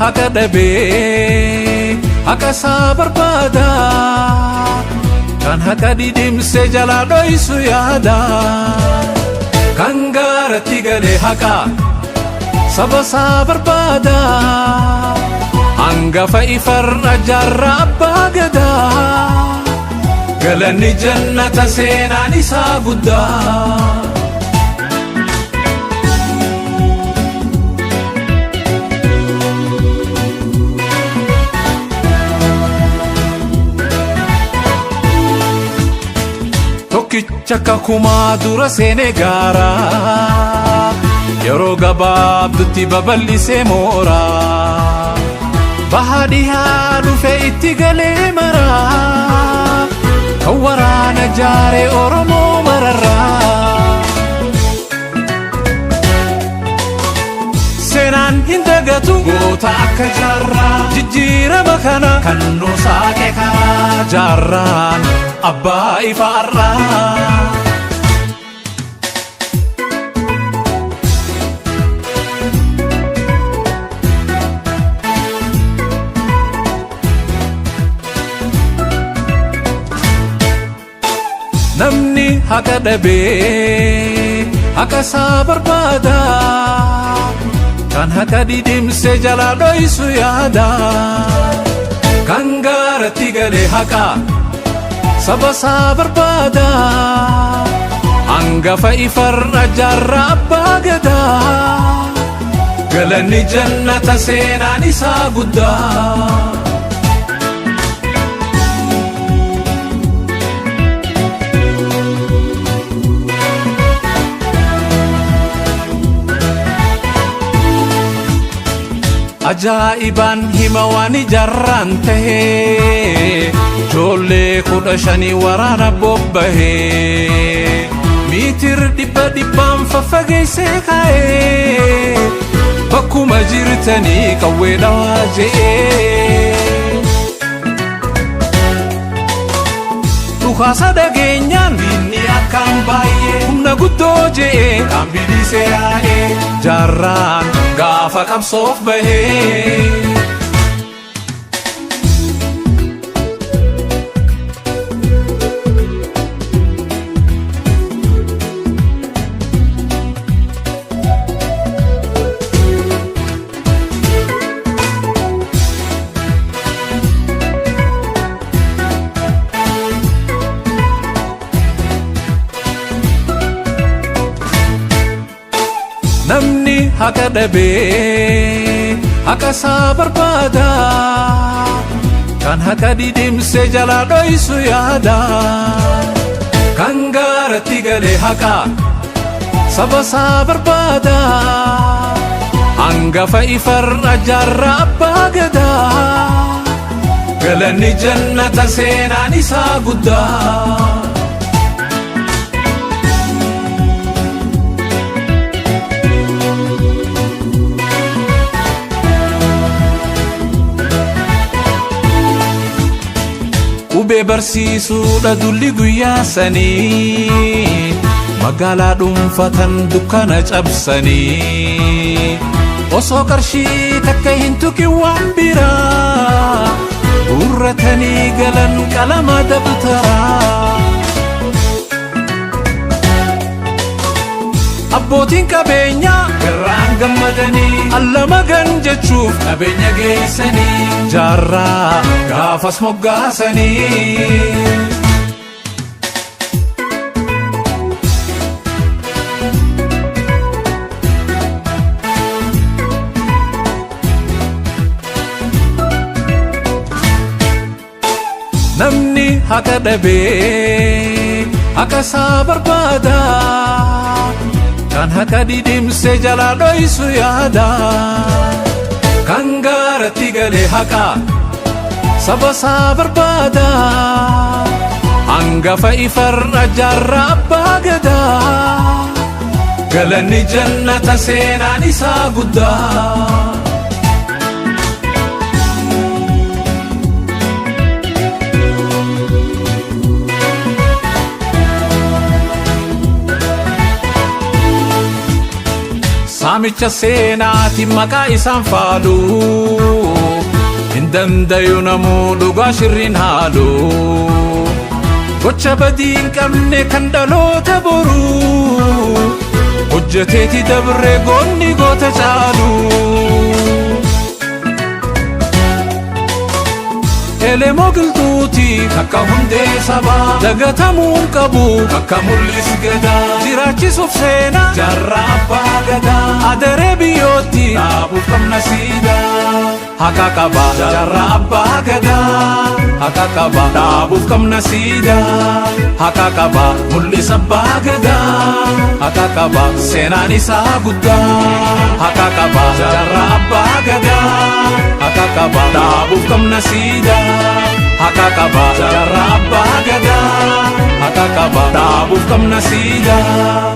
haka dhabee haka isaa barbaada kan haka didimse jalaa dhoysu yaada kan gaaratti galee haqa saba isaa barbaada hangafa ifarra jaarraa abbaa gadaa galanni jannata seenaan isaa guddaa tokkicha kakumaa dura seene gaara yeroo gabaabdutti babal'isee moora bahaa dhihaa dhufe itti galee mara kan waraana jaare Oromoo mararraa seenaan hin dagatu goota akka jaarraa jijjiirama kana kan nuu saaqe karaa jaarraan abbaa ifaarraa namni haka dhabee haka isaa barbaada kan haka didimse jalaa dhoysu yaada kan gaaratti galee haqa saba isaa barbaada hangafa ifarra jaarraa abbaa gadaa galanni jannata seenaan isaa guddaa ajaa'ibaan hima waan ijaarraan tahee ijoollee 15 waraana bobbahee miitir dhibbaan faffageessee kaa'ee bakkuma jirtanii qawwee dhawaa je'ee dhukaasa dhageenyaan diinni akkaan baay'ee humna guddoo je'ee kan bilisee yaa'ee jaarraan gaafa qabsoof bahee namni haka dhabee haka isaa barbaada kan haka didimse jalaa dhoysu yaada kan gaaratti galee haqa saba isaa barbaada hangafa ifarra jaarraa abbaa gadaa galanni jannata seenaan isaa guddaa qubee barsiisuudha dulli guyyaa sanii magaalaa dhuunfatan dukkana cabsanii osoo qarshii takka hin tuqin waan biraa urratanii galan qalama dabtaraa abbootiin qabeenyaa garraan gammadanii allama gan jechuuf qabeenya geessanii jaarraa gaafas moggaasanii namni haka dhabee haka isaa barbaada kan haka didimse jalaa dhoysu yaada kan gaaratti galee haqa saba isaa barbaada hangafa ifarra jaarraa abbaa gadaa galanni jannata seenaan isaa guddaa saamicha seenaatiin maqaa isaan faalu hin dandayu namuu dhugaa shirriin haalu gocha badii hin qabne kan dhaloota boruu hojjeteeti dabre goonni goota caalu elemoo giltuuti akka hundee sabaa dagatamuun qabu akka mul'is gadaa jiraachisuuf seenaa jaarraa abbaa gadaa adaree biyyootti dhaabuuf qabna siidaa haka qaba jaarraa abbaa gadaa haka qaba dhaabuuf qabna siidaa haka qaba mul'is abbaa gadaa haka qaba seenaan isaa guddaa haka qaba jaarraa abbaa gadaa haka qaba dhaabuuf qabna siidaa haka qaba jaarraa abbaa gadaa haka qaba dhaabuuf qabna siidaa